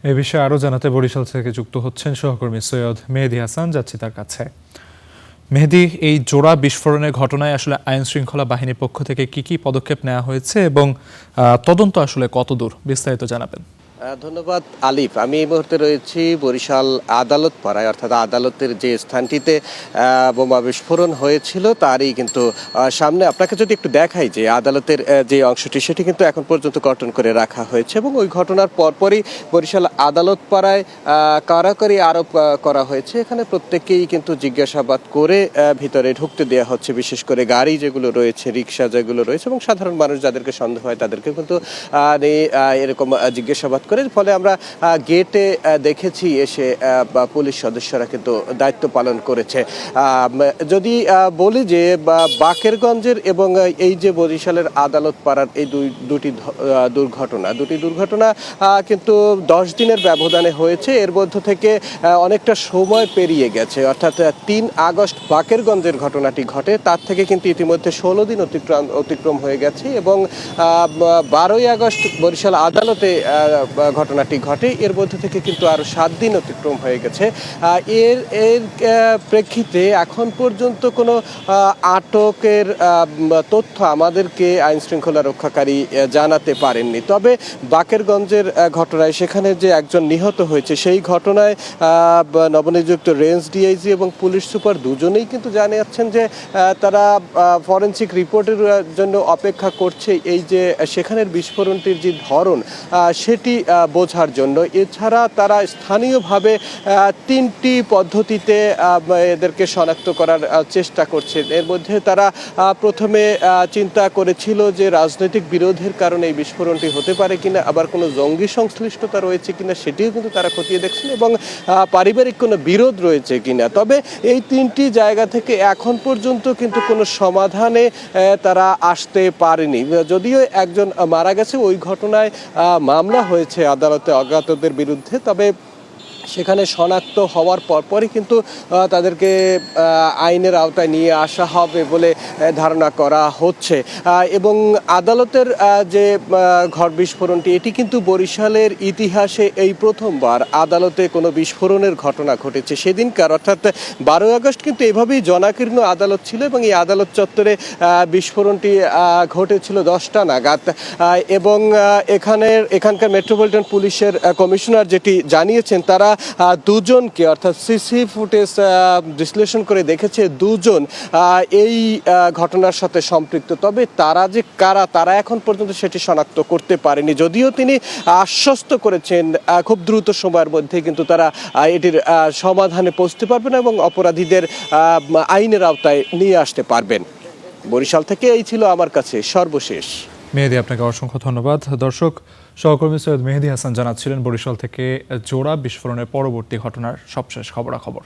এ বিষয়ে আরও জানাতে বরিশাল থেকে যুক্ত হচ্ছেন সহকর্মী সৈয়দ মেহেদী হাসান। যাচ্ছি তার কাছে। মেহেদী, এই জোড়া বিস্ফোরণের ঘটনায় আসলে আইন শৃঙ্খলা বাহিনীর পক্ষ থেকে কি পদক্ষেপ নেওয়া হয়েছে এবং তদন্ত আসলে কতদূর, বিস্তারিত জানাবেন। ধন্যবাদ আলিফ। আমি এই মুহূর্তে রয়েছি বরিশাল আদালত পাড়ায়, অর্থাৎ আদালতের যে স্থানটিতে বোমা বিস্ফোরণ হয়েছিল তারই কিন্তু সামনে। আপনাকে যদি একটু দেখাই যে আদালতের যে অংশটি সেটি কিন্তু এখন পর্যন্ত কর্তন করে রাখা হয়েছে এবং ওই ঘটনার পরপরই বরিশাল আদালত পাড়ায় কারাকারি আরোপ করা হয়েছে। এখানে প্রত্যেককেই কিন্তু জিজ্ঞাসাবাদ করে ভিতরে ঢুকতে দেওয়া হচ্ছে, বিশেষ করে গাড়ি যেগুলো রয়েছে, রিক্সা যেগুলো রয়েছে এবং সাধারণ মানুষ যাদেরকে সন্দেহ হয় তাদেরকে কিন্তু এরকম জিজ্ঞাসাবাদ করে। ফলে আমরা গেটে দেখেছি এসে পুলিশ সদস্যরা কিন্তু দায়িত্ব পালন করেছে। যদি বলি যে বাকেরগঞ্জের এবং এই যে বরিশালের আদালত পাড়ার এই দুটি দুর্ঘটনা কিন্তু 10 দিনের ব্যবধানে হয়েছে। এর মধ্য থেকে অনেকটা সময় পেরিয়ে গেছে, অর্থাৎ 3 আগস্ট বাকেরগঞ্জের ঘটনাটি ঘটে, তার থেকে কিন্তু ইতিমধ্যে 16 দিন অতিক্রম হয়ে গেছে এবং 12ই আগস্ট বরিশাল আদালতে ঘটনাটি ঘটে। এর মধ্যে থেকে কিন্তু আরও 7 দিন অতিক্রম হয়ে গেছে। এর প্রেক্ষিতে এখন পর্যন্ত কোনো আটকের তথ্য আমাদেরকে আইন শৃঙ্খলা রক্ষাকারী জানাতে পারেননি। তবে বাকেরগঞ্জের ঘটনায় সেখানে যে একজন নিহত হয়েছে সেই ঘটনায় নবনিযুক্ত রেঞ্জ ডিআইজি এবং পুলিশ সুপার দুজনেই কিন্তু জানিয়েছেন যে তারা ফরেনসিক রিপোর্টের জন্য অপেক্ষা করছে, এই যে সেখানের বিস্ফোরণটির যে ধরন সেটি বোঝার জন্য। এছাড়া তারা স্থানীয়ভাবে 3টি পদ্ধতিতে এদেরকে শনাক্ত করার চেষ্টা করছে। এর মধ্যে তারা প্রথমে চিন্তা করেছিল যে রাজনৈতিক বিরোধের কারণে এই বিস্ফোরণটি হতে পারে কিনা, আবার কোনো জঙ্গি সংশ্লিষ্টতা রয়েছে কিনা সেটিও কিন্তু তারা খতিয়ে দেখছেন এবং পারিবারিক কোনো বিরোধ রয়েছে কিনা। তবে এই 3টি জায়গা থেকে এখন পর্যন্ত কিন্তু কোনো সমাধানে তারা আসতে পারেনি। যদিও একজন মারা গেছে, ওই ঘটনায় মামলা হয়েছে আদালতে অজ্ঞাতদের বিরুদ্ধে, তবে সেখানে শনাক্ত হওয়ার পরপরই কিন্তু তাদেরকে আইনের আওতায় নিয়ে আসা হবে বলে ধারণা করা হচ্ছে। এবং আদালতের যে ঘর বিস্ফোরণটি, এটি কিন্তু বরিশালের ইতিহাসে এই প্রথমবার আদালতে কোনো বিস্ফোরণের ঘটনা ঘটেছে। সেদিনকার অর্থাৎ 12 আগস্ট কিন্তু এভাবেই জনাকীর্ণ আদালত ছিল এবং এই আদালত চত্বরে বিস্ফোরণটি ঘটেছিল 10টা নাগাদ। এবং এখানকার মেট্রোপলিটন পুলিশের কমিশনার যেটি জানিয়েছেন, তারা দুজনকে, অর্থাৎ সিসি ফুটেজ বিশ্লেষণ করে দেখেছে দুজন এই ঘটনার সাথে সম্পৃক্ত। তবে তারা যে কারা তারা এখন পর্যন্ত সেটি শনাক্ত করতে পারেনি, যদিও তিনি আশ্বস্ত করেছেন খুব দ্রুত সময়ের মধ্যে কিন্তু তারা এটির সমাধানে পৌঁছতে পারবেন এবং অপরাধীদের আইনের আওতায় নিয়ে আসতে পারবেন। বরিশাল থেকে এই ছিল আমার কাছে সর্বশেষ। মেহেদী, আপনাকে অসংখ্য ধন্যবাদ। দর্শক, সহকর্মী সৈয়দ মেহেদী হাসান জানাচ্ছিলেন বরিশাল থেকে জোড়া বিস্ফোরণের পরবর্তী ঘটনার সবশেষ খবরাখবর।